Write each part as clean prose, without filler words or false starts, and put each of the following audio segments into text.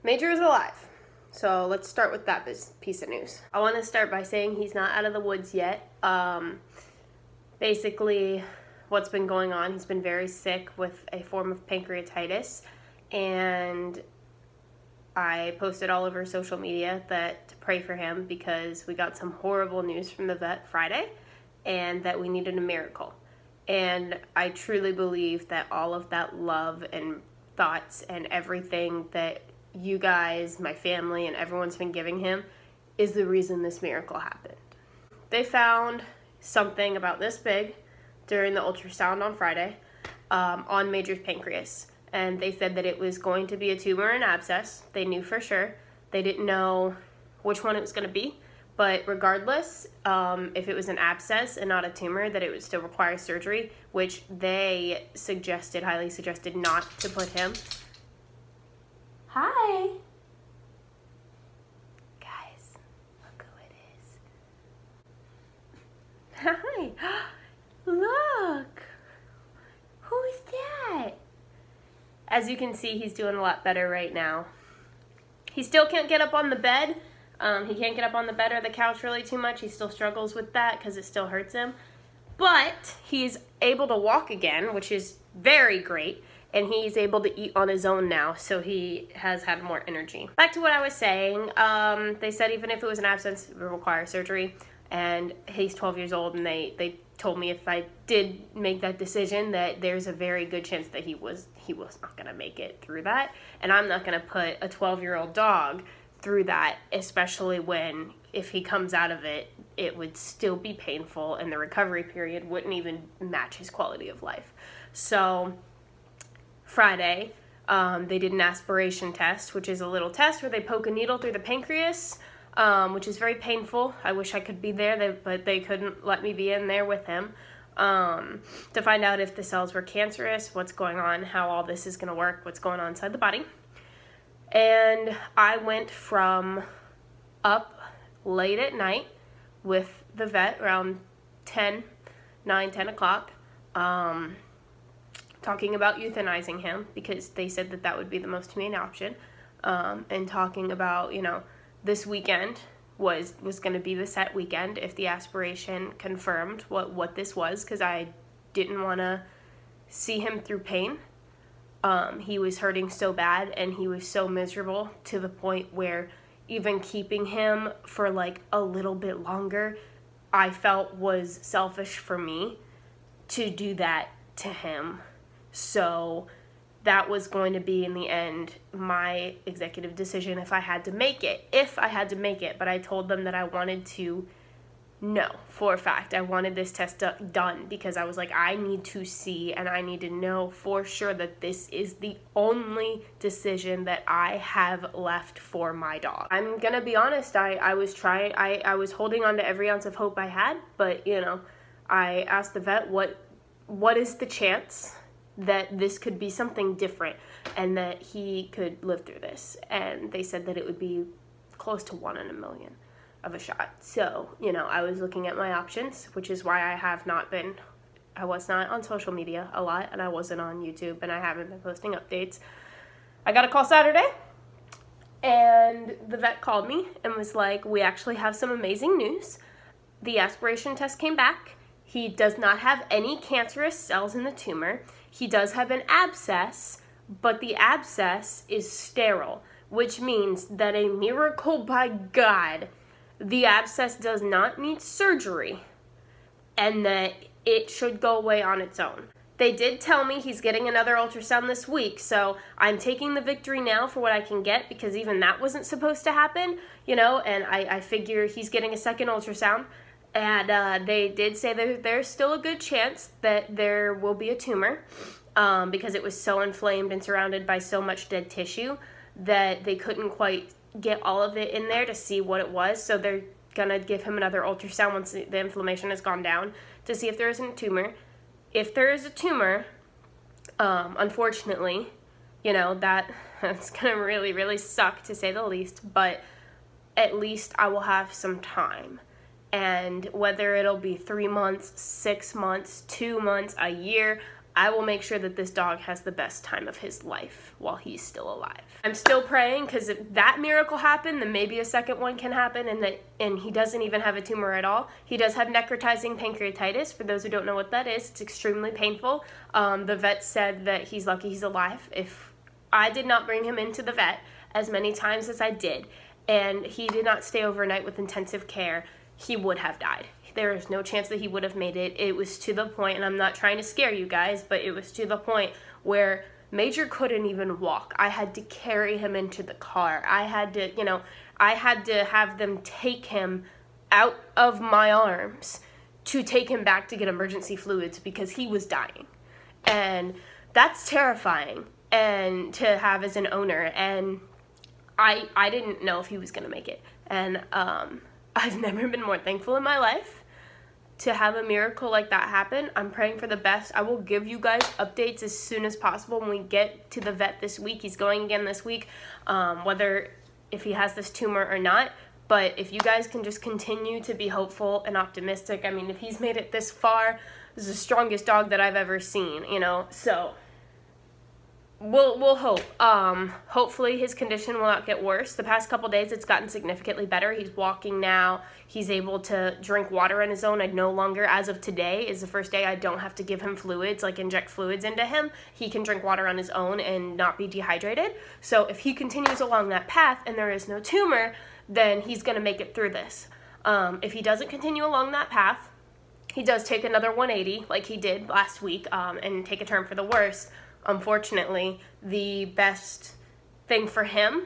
Major is alive. So let's start with that piece of news. I want to start by saying he's not out of the woods yet. Basically, what's been going on, he's been very sick with a form of pancreatitis, and I posted all over social media to pray for him because we got some horrible news from the vet Friday and that we needed a miracle. And I truly believe that all of that love and thoughts and everything that you guys, my family, and everyone's been giving him is the reason this miracle happened. They found something about this big during the ultrasound on Friday on Major's pancreas. And they said that it was going to be a tumor and abscess. They knew for sure. They didn't know which one it was going to be. But regardless, if it was an abscess and not a tumor, that it would still require surgery, which they suggested, highly suggested, not to put him. Hi. Guys, look who it is. Hi. Look. Who is that? As you can see, he's doing a lot better right now. He still can't get up on the bed. He can't get up on the bed or the couch really too much. He still struggles with that because it still hurts him. But he's able to walk again, which is very great. And he's able to eat on his own now, so he has had more energy. Back to what I was saying, they said even if it was an abscess, it would require surgery. And he's 12 years old, and they told me if I did make that decision that there's a very good chance that he was not going to make it through that. And I'm not going to put a 12-year-old dog through that, especially when if he comes out of it, it would still be painful, and the recovery period wouldn't even match his quality of life. So Friday, they did an aspiration test, which is a little test where they poke a needle through the pancreas, which is very painful. I wish I could be there, but they couldn't let me be in there with him to find out if the cells were cancerous, what's going on, how all this is going to work, what's going on inside the body. And I went from up late at night with the vet around 10 o'clock, talking about euthanizing him because they said that that would be the most humane option, and talking about, this weekend was going to be the set weekend if the aspiration confirmed what this was, because I didn't want to see him through pain. He was hurting so bad and he was so miserable to the point where even keeping him for like a little bit longer, I felt was selfish for me to do that to him. So that was going to be, in the end, my executive decision if I had to make it. But I told them that I wanted to know for a fact. I wanted this test done because I was like, I need to see and I need to know for sure that this is the only decision that I have left for my dog. I'm gonna be honest, I was holding on to every ounce of hope I had, but I asked the vet what is the chance that this could be something different and that he could live through this. And they said that it would be close to 1 in a million of a shot. So, I was looking at my options, which is why I was not on social media a lot, and I wasn't on YouTube, and I haven't been posting updates. I got a call Saturday, and the vet called me and was like, we actually have some amazing news. The aspiration test came back. He does not have any cancerous cells in the tumor. He does have an abscess, but the abscess is sterile, which means that a miracle by God, the abscess does not need surgery, and that it should go away on its own. They did tell me he's getting another ultrasound this week, so I'm taking the victory now for what I can get, because even that wasn't supposed to happen, and I figure he's getting a second ultrasound. And they did say that there's still a good chance that there will be a tumor because it was so inflamed and surrounded by so much dead tissue that they couldn't quite get all of it in there to see what it was. So they're going to give him another ultrasound once the inflammation has gone down to see if there isn't a tumor. If there is a tumor, unfortunately, that's going to really, really suck to say the least, but at least I will have some time. And whether it'll be 3 months, 6 months, 2 months, a year, I will make sure that this dog has the best time of his life while he's still alive. I'm still praying, because if that miracle happened, then maybe a second one can happen, and he doesn't even have a tumor at all. He does have necrotizing pancreatitis. For those who don't know what that is, it's extremely painful. The vet said that he's lucky he's alive. If I did not bring him into the vet as many times as I did, and he did not stay overnight with intensive care, he would have died. There is no chance that he would have made it. It was to the point, and I'm not trying to scare you guys, but it was to the point where Major couldn't even walk. I had to carry him into the car. I had to have them take him out of my arms to take him back to get emergency fluids because he was dying. And that's terrifying and to have as an owner. And I didn't know if he was gonna make it. And I've never been more thankful in my life to have a miracle like that happen. I'm praying for the best. I will give you guys updates as soon as possible when we get to the vet this week. He's going again this week, whether if he has this tumor or not. But if you guys can just continue to be hopeful and optimistic. I mean, if he's made it this far, this is the strongest dog that I've ever seen, you know, so we'll hope. Hopefully his condition will not get worse. The past couple days it's gotten significantly better. He's walking now. He's able to drink water on his own. I no longer, as of today, is the first day I don't have to give him fluids, like inject fluids into him. He can drink water on his own and not be dehydrated. So if he continues along that path and there is no tumor, then he's going to make it through this. If he doesn't continue along that path, he does take another 180 like he did last week, and take a turn for the worse. Unfortunately, the best thing for him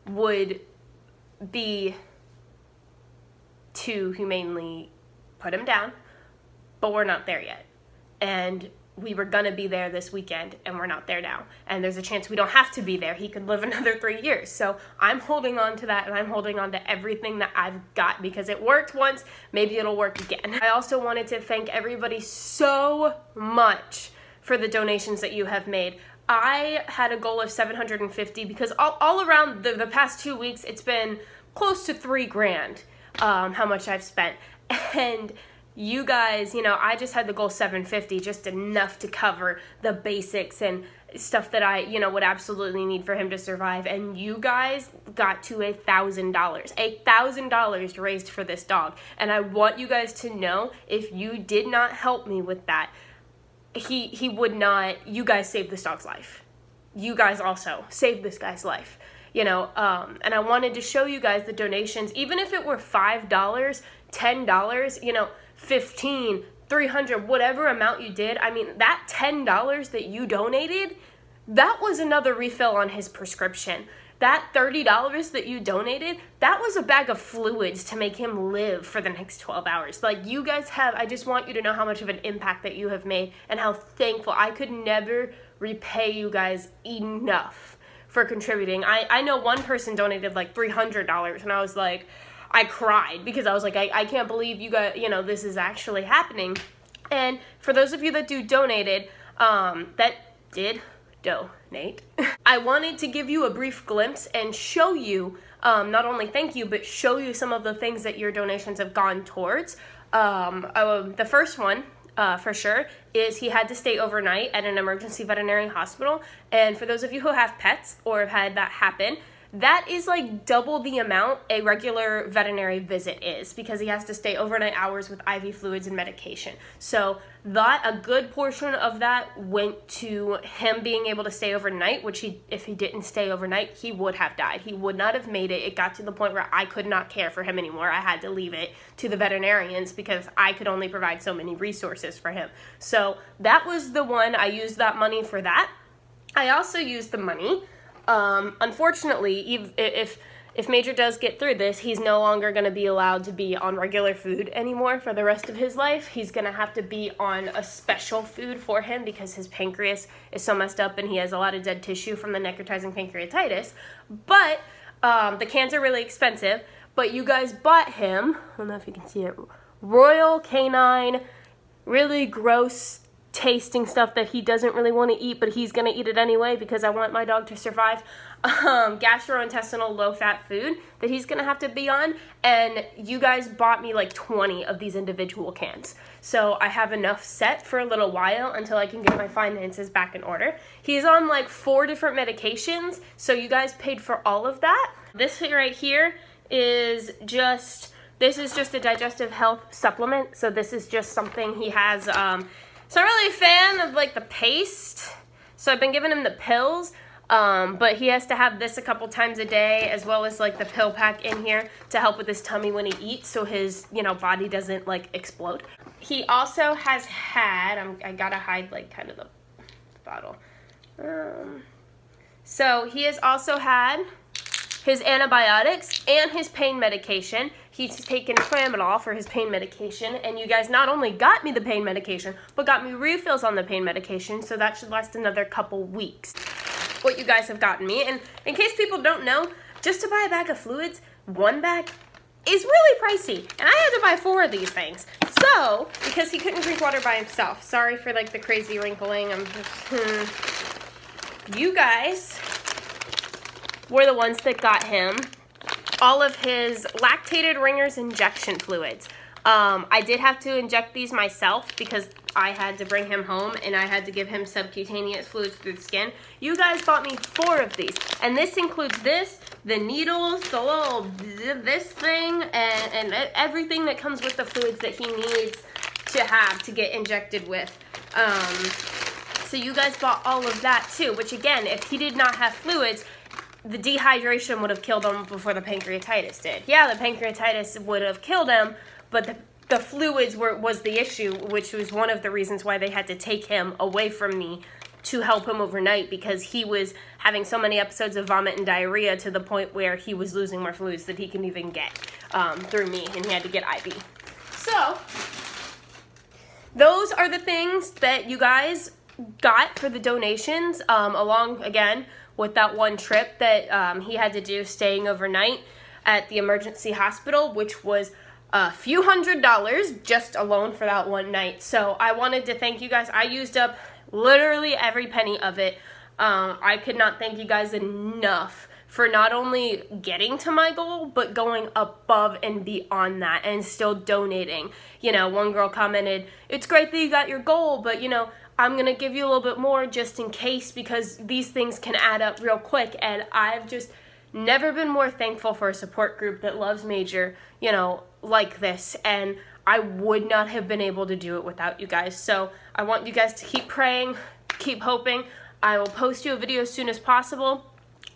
would be to humanely put him down, but we're not there yet. And we were gonna be there this weekend, and we're not there now. And there's a chance we don't have to be there. He could live another 3 years. So I'm holding on to that, and I'm holding on to everything that I've got because it worked once, maybe it'll work again. I also wanted to thank everybody so much for the donations that you have made. I had a goal of 750 because all around the past 2 weeks, it's been close to $3,000, how much I've spent. And you guys, you know, I just had the goal 750, just enough to cover the basics and stuff that I, you know, would absolutely need for him to survive. And you guys got to $1,000. $1,000 raised for this dog. And I want you guys to know, if you did not help me with that, he would not. You guys saved this dog's life. You guys also saved this guy's life, you know. And I wanted to show you guys the donations, even if it were $5, $10, you know, $15, $300, whatever amount you did. I mean, that $10 that you donated, that was another refill on his prescription. That $30 that you donated, that was a bag of fluids to make him live for the next 12 hours. Like, you guys have, I just want you to know how much of an impact that you have made and how thankful. I could never repay you guys enough for contributing. I know one person donated like $300, and I was like, I cried because I was like, I can't believe you guys, you know, this is actually happening. And for those of you that donated, donate. I wanted to give you a brief glimpse and show you, not only thank you, but show you some of the things that your donations have gone towards. The first one, for sure, is he had to stay overnight at an emergency veterinary hospital. And for those of you who have pets or have had that happen, that is like double the amount a regular veterinary visit is, because he has to stay overnight hours with IV fluids and medication. So that, a good portion of that went to him being able to stay overnight, which if he didn't stay overnight, he would have died. He would not have made it. It got to the point where I could not care for him anymore. I had to leave it to the veterinarians because I could only provide so many resources for him. So that was the one. I used that money for that. I also used the money, unfortunately, if Major does get through this, he's no longer going to be allowed to be on regular food anymore for the rest of his life. He's going to have to be on a special food for him because his pancreas is so messed up and he has a lot of dead tissue from the necrotizing pancreatitis. But the cans are really expensive. But you guys bought him, I don't know if you can see it, Royal Canine, really gross tasting stuff that he doesn't really want to eat, but he's going to eat it anyway because I want my dog to survive. Gastrointestinal low-fat food that he's going to have to be on, and you guys bought me like 20 of these individual cans. So I have enough set for a little while until I can get my finances back in order. He's on like 4 different medications, so you guys paid for all of that. This right here is just, this is just a digestive health supplement, so this is just something he has. So I'm not really a fan of like the paste, so I've been giving him the pills, but he has to have this a couple times a day, as well as like the pill pack in here to help with his tummy when he eats, so his, you know, body doesn't like explode. He also has had, I gotta hide like kind of the bottle. So he has also had his antibiotics and his pain medication. He's taken tramadol for his pain medication, and you guys not only got me the pain medication, but got me refills on the pain medication, so that should last another couple weeks. What you guys have gotten me, and in case people don't know, just to buy a bag of fluids, 1 bag is really pricey, and I had to buy 4 of these things. So, because he couldn't drink water by himself, sorry for like the crazy wrinkling, I'm just, you guys were the ones that got him all of his lactated ringers injection fluids. I did have to inject these myself because I had to bring him home and I had to give him subcutaneous fluids through the skin. You guys bought me 4 of these, and this includes this, the needles, the little this thing, and everything that comes with the fluids that he needs to have to get injected with. So you guys bought all of that too, which again, if he did not have fluids, the dehydration would have killed him before the pancreatitis did. Yeah, the pancreatitis would have killed him, but the fluids was the issue, which was one of the reasons why they had to take him away from me to help him overnight, because he was having so many episodes of vomit and diarrhea to the point where he was losing more fluids that he can even get through me, and he had to get IV. So, those are the things that you guys got for the donations, along, again, with that one trip that he had to do staying overnight at the emergency hospital, which was a few $100s just alone for that one night. So I wanted to thank you guys. I used up literally every penny of it. I could not thank you guys enough for not only getting to my goal, but going above and beyond that and still donating. You know, one girl commented, "It's great that you got your goal, but you know, I'm going to give you a little bit more just in case, because these things can add up real quick." And I've just never been more thankful for a support group that loves Major, you know, like this. And I would not have been able to do it without you guys. So I want you guys to keep praying, keep hoping. I will post you a video as soon as possible.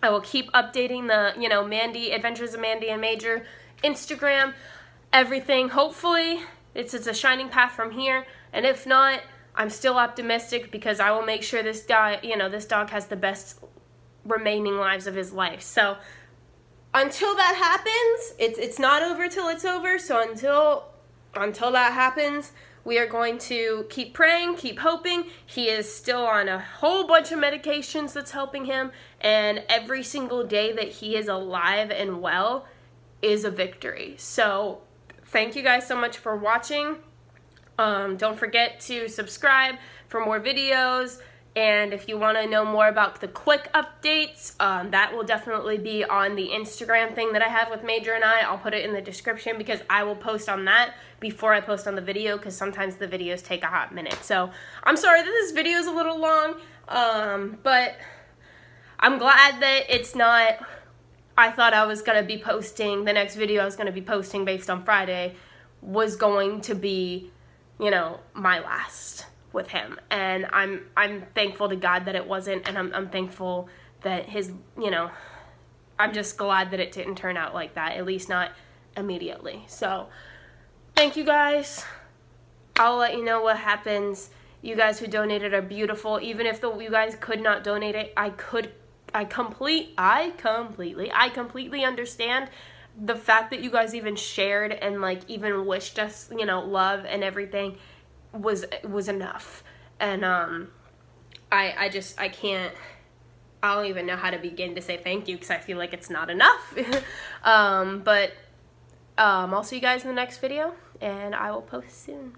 I will keep updating the, you know, Mandy, Adventures of Mandy and Major, Instagram, everything. Hopefully it's a shining path from here. And if not, I'm still optimistic, because I will make sure this guy, you know, this dog has the best remaining lives of his life. So until that happens, it's not over till it's over. So until that happens, we are going to keep praying, keep hoping. He is still on a whole bunch of medications that's helping him, and every single day that he is alive and well is a victory. So thank you guys so much for watching. Don't forget to subscribe for more videos, and if you want to know more about the quick updates, that will definitely be on the Instagram thing that I have with Major and I'll put it in the description, because I will post on that before I post on the video, because sometimes the videos take a hot minute. So I'm sorry that this video is a little long, but I'm glad that it's not. I thought I was going to be posting, the next video I was going to be posting based on Friday was going to be, you know, my last with him. And I'm thankful to God that it wasn't, and I'm thankful that his, you know, I'm just glad that it didn't turn out like that, at least not immediately. So thank you guys. I'll let you know what happens. You guys who donated are beautiful. Even if you guys could not donate it, I completely understand the fact that you guys even shared and like even wished us, you know, love and everything was enough. And I don't even know how to begin to say thank you, because I feel like it's not enough. But I'll see you guys in the next video, and I will post soon.